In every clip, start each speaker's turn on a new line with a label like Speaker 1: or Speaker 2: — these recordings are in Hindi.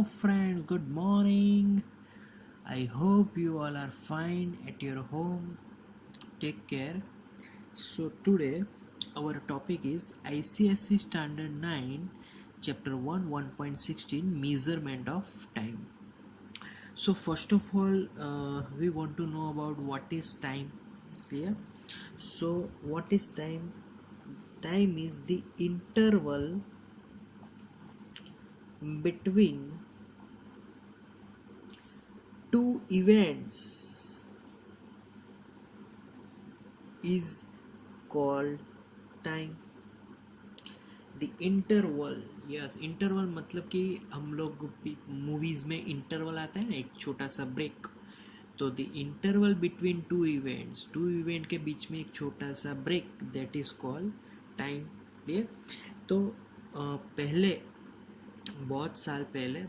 Speaker 1: friends, good morning. I hope you all are fine at your home. Take care. So, today our topic is ICSE Standard 9, Chapter 1 1.16 Measurement of Time. So, first of all, we want to know about what is time. Clear? So, what is time? Time is the interval between two events is called time. The interval. Yes, interval मतलब कि हम लोग मूवीज में इंटरवल आता है ना, एक छोटा सा ब्रेक. तो the interval between two event के बीच में एक छोटा सा break, that is called time. Clear? तो पहले, बहुत साल पहले,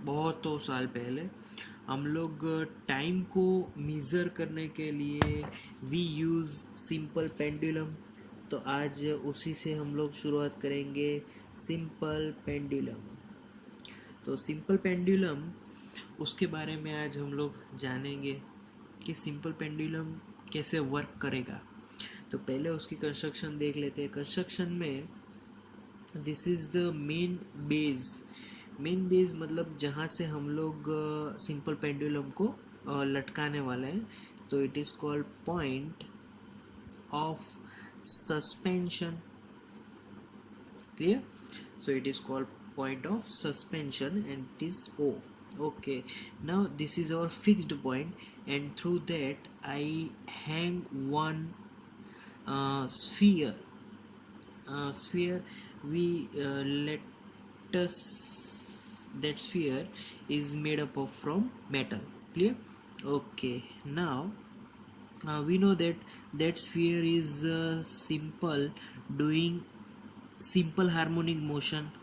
Speaker 1: बहुतों साल पहले हम लोग टाइम को मेज़र करने के लिए वी यूज़ सिंपल पेंडुलम. तो आज उसी से हम लोग शुरुआत करेंगे, सिंपल पेंडुलम. तो सिंपल पेंडुलम, उसके बारे में आज हम लोग जानेंगे कि सिंपल पेंडुलम कैसे वर्क करेगा. तो पहले उसकी कंस्ट्रक्शन देख लेते हैं. कंस्ट्रक्शन में this is the main base मतलब जहाँ से हम लोग सिंपल पेंडुलम को लटकाने वाले हैं. तो it is called point of suspension. Clear? So it is called point of suspension and it is O. Okay, now this is our fixed point and through that I hang one sphere. We let us that sphere is made up of from metal. Clear? Okay, now we know that sphere is doing simple harmonic motion.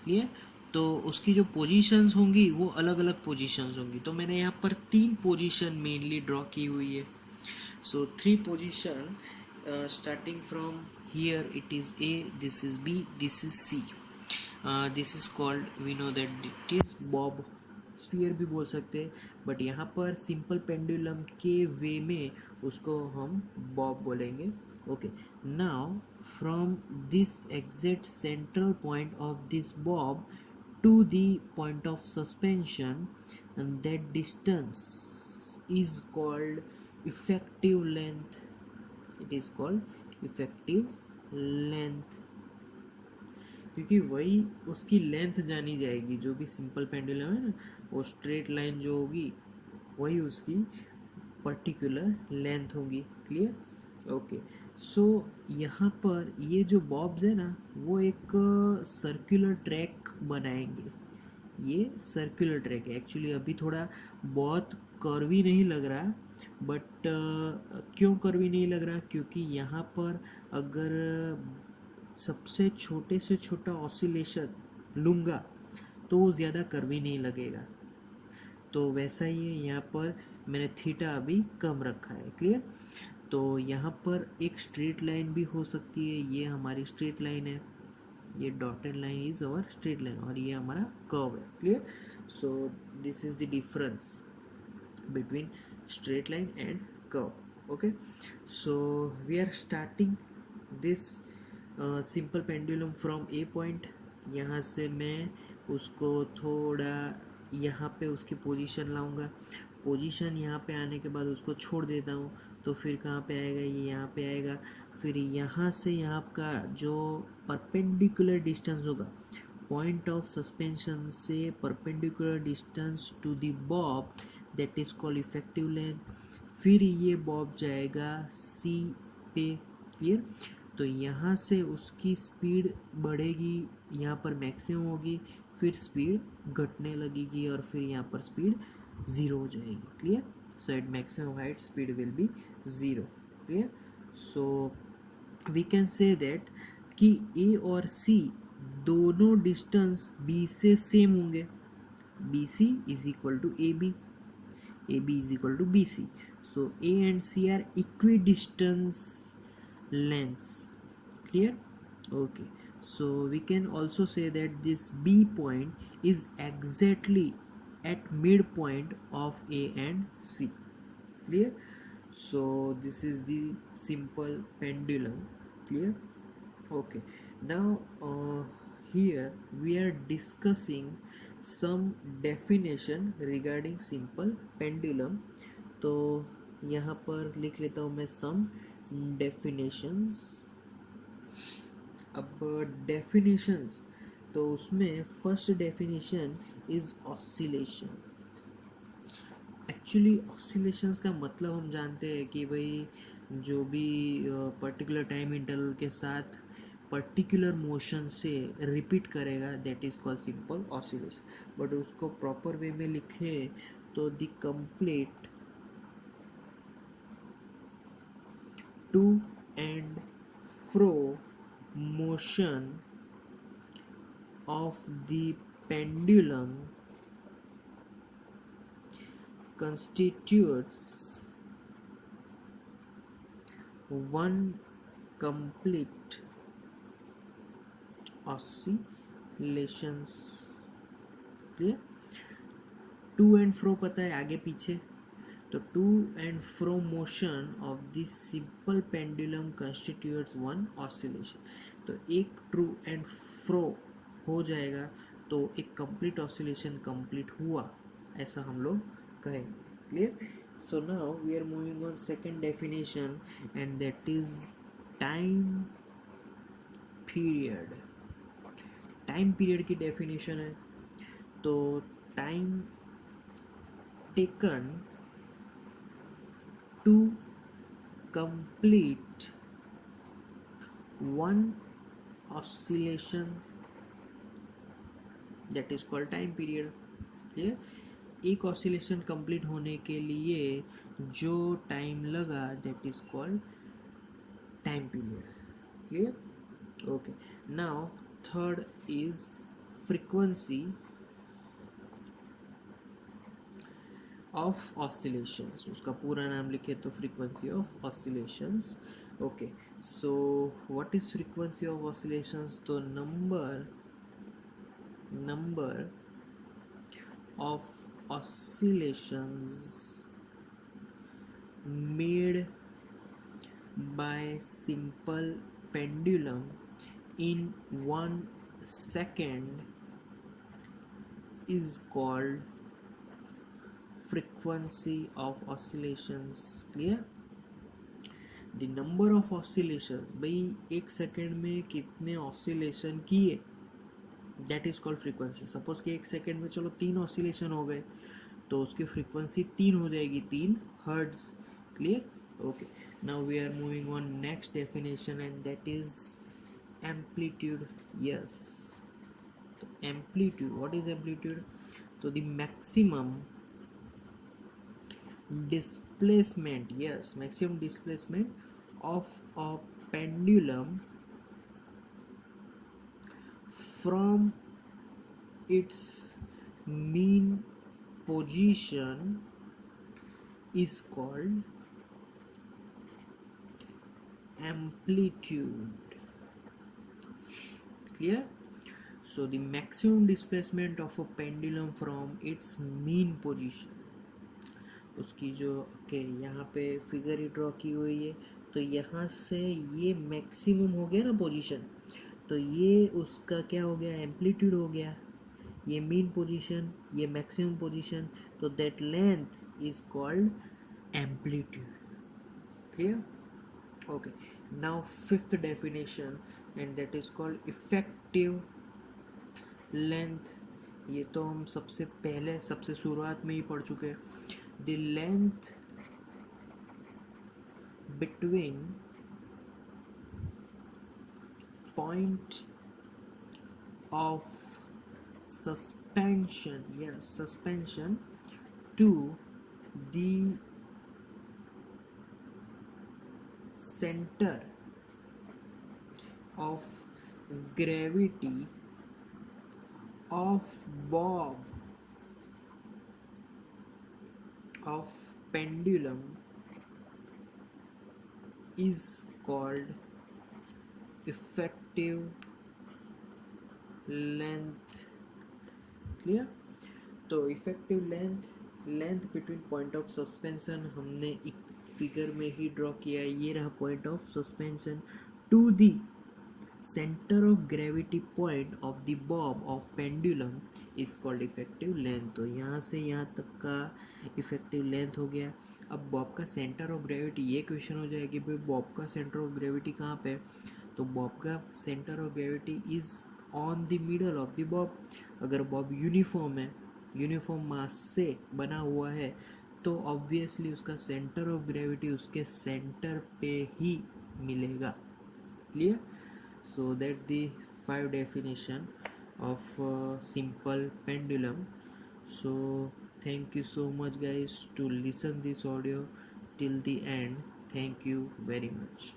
Speaker 1: Clear? तो उसकी जो पोजीशंस होंगी वो अलग अलग पोजीशंस होंगी. तो मैंने यहाँ पर 3 पोजीशन मेनली ड्रॉ की हुई है. So 3 position starting from here, it is A, this is B, this is C. This is called, we know that it is bob. Sphere भी बोल सकते हैं, बट यहाँ पर सिंपल पेंडुलम के वे में उसको हम बॉब बोलेंगे. Okay, now from this exact central point of this bob to the point of suspension, and that distance is called effective length. It is called effective length, क्योंकि वही उसकी लेंथ जानी जाएगी. जो भी सिंपल पेंडुलम है ना, वो स्ट्रेट लाइन जो होगी वही उसकी पर्टिकुलर लेंथ होगी. क्लियर? ओके, सो यहाँ पर ये जो बॉब्स है ना, वो एक सर्कुलर ट्रैक बनाएंगे. ये सर्कुलर ट्रैक है. एक्चुअली अभी थोड़ा बहुत कर्वी नहीं लग रहा, बट क्यों कर्वी नहीं लग रहा? क्योंकि यहाँ पर अगर सबसे छोटे से छोटा ऑसिलेशन लूँगा तो वो ज़्यादा कर्वी नहीं लगेगा. तो वैसा ही है यहाँ पर, मैंने थीटा अभी कम रखा है. क्लियर? तो यहाँ पर एक स्ट्रेट लाइन भी हो सकती है. ये हमारी स्ट्रेट लाइन है, ये dotted line is our straight line, और ये हमारा कर्व है. Clear? So this is the difference between straight line and curve. Okay, so we are starting this simple pendulum from a point. यहाँ से मैं उसको थोड़ा यहाँ पे उसकी पोजीशन लाऊंगा. पोजीशन यहाँ पे आने के बाद उसको छोड़ देता हूँ. तो फिर कहाँ पे आएगा? ये यहाँ पे आएगा. फिर यहाँ से यहाँ का जो परपेंडिकुलर डिस्टेंस होगा, पॉइंट ऑफ सस्पेंशन से perpendicular distance to the bob, that is called effective length. फिर ये बॉब जाएगा सी पे. क्लियर? तो यहाँ से उसकी स्पीड बढ़ेगी, यहाँ पर मैक्सिमम होगी, फिर स्पीड घटने लगेगी और फिर यहाँ पर स्पीड 0 हो जाएगी. Clear? So at maximum height speed will be 0. Clear? So we can say that कि ए और सी दोनों डिस्टेंस बी से सेम होंगे. B C is equal to A B is equal to BC. So A and C are equidistant lengths. Clear? Okay. So we can also say that this B point is exactly at midpoint of A and C. Clear? So this is the simple pendulum. Clear? Okay. Now here we are discussing some definition regarding simple pendulum. तो यहाँ पर लिख लेता हूँ मैं some definitions. अब definitions, तो उसमें first definition is oscillation. Actually oscillations का मतलब हम जानते हैं कि भाई जो भी पर्टिकुलर टाइम इंटरवल के साथ पर्टिकुलर मोशन से रिपीट करेगा that is called simple oscillation. But उसको प्रॉपर वे में लिखे तो the complete to and fro motion of the pendulum constitutes one complete oscillations. Clear? To and fro पता है आगे पीछे, तो to and fro motion of this simple pendulum constitutes one oscillation. तो एक ट्रू एंड फ्रो हो जाएगा तो एक कंप्लीट ऑसिलेशन कंप्लीट हुआ, ऐसा हम लोग कहेंगे. Clear? So now we are moving on second definition and that is time period. Time period की डेफिनेशन है तो time taken to complete one oscillation, that is called time period. Clear? एक ऑसिलेशन कंप्लीट होने के लिए जो टाइम लगा that is called time period. Clear? Okay. Now third is frequency of oscillations. उसका पूरा नाम लिखे तो frequency of oscillations. Okay. So what is frequency of oscillations? तो number of oscillations made by simple pendulum in 1 second is called frequency of oscillations. Clear? The number of oscillations, भाई एक सेकेंड में कितने ऑसिलेशन किए that is called frequency. Suppose कि एक सेकेंड में चलो 3 ऑसिलेशन हो गए तो उसकी फ्रीक्वेंसी 3 हो जाएगी, 3 hertz. Clear? Okay. Now we are moving on next definition and that is amplitude. Yes, तो एम्पलीट्यूड, व्हाट इज एम्पलीट्यूड? तो the maximum displacement, yes, maximum displacement of a pendulum from its mean position is called amplitude. Clear? So the maximum displacement of a pendulum from its mean position, उसकी जो यहाँ पे फिगर ही ड्रॉ की हुई है तो यहाँ से ये मैक्सिमम हो गया ना पोजीशन, तो ये उसका क्या हो गया? एम्पलीट्यूड हो गया. ये मीन पोजीशन, ये मैक्सिमम पोजीशन, तो that length is called amplitude. Clear? Okay. Now fifth definition and that is called effective length. ये तो हम सबसे पहले सबसे शुरुआत में ही पढ़ चुके हैं. The length between point of suspension, yes, suspension to the center of gravity of bob of pendulum is called effective length, clear. तो effective length between point of suspension हमने एक फिगर में ही ड्रॉ किया है, ये रहा point of suspension to the centre of gravity point of the bob of pendulum is called effective length. तो यहाँ से यहाँ तक का इफेक्टिव लेंथ हो गया। अब बॉब का सेंटर ऑफ ग्रेविटी, ये क्वेश्चन हो जाएगी भाई बॉब का सेंटर ऑफ ग्रेविटी कहाँ पे है, तो बॉब का centre of gravity is on the middle of the Bob. अगर बॉब यूनिफॉर्म है, यूनिफॉर्म मास से बना हुआ है, तो ऑब्वियसली उसका सेंटर ऑफ ग्रेविटी उसके सेंटर पे ही मिलेगा, clear. So that's the 5 definition of simple pendulum. So thank you so much guys to listen this audio till the end. Thank you very much.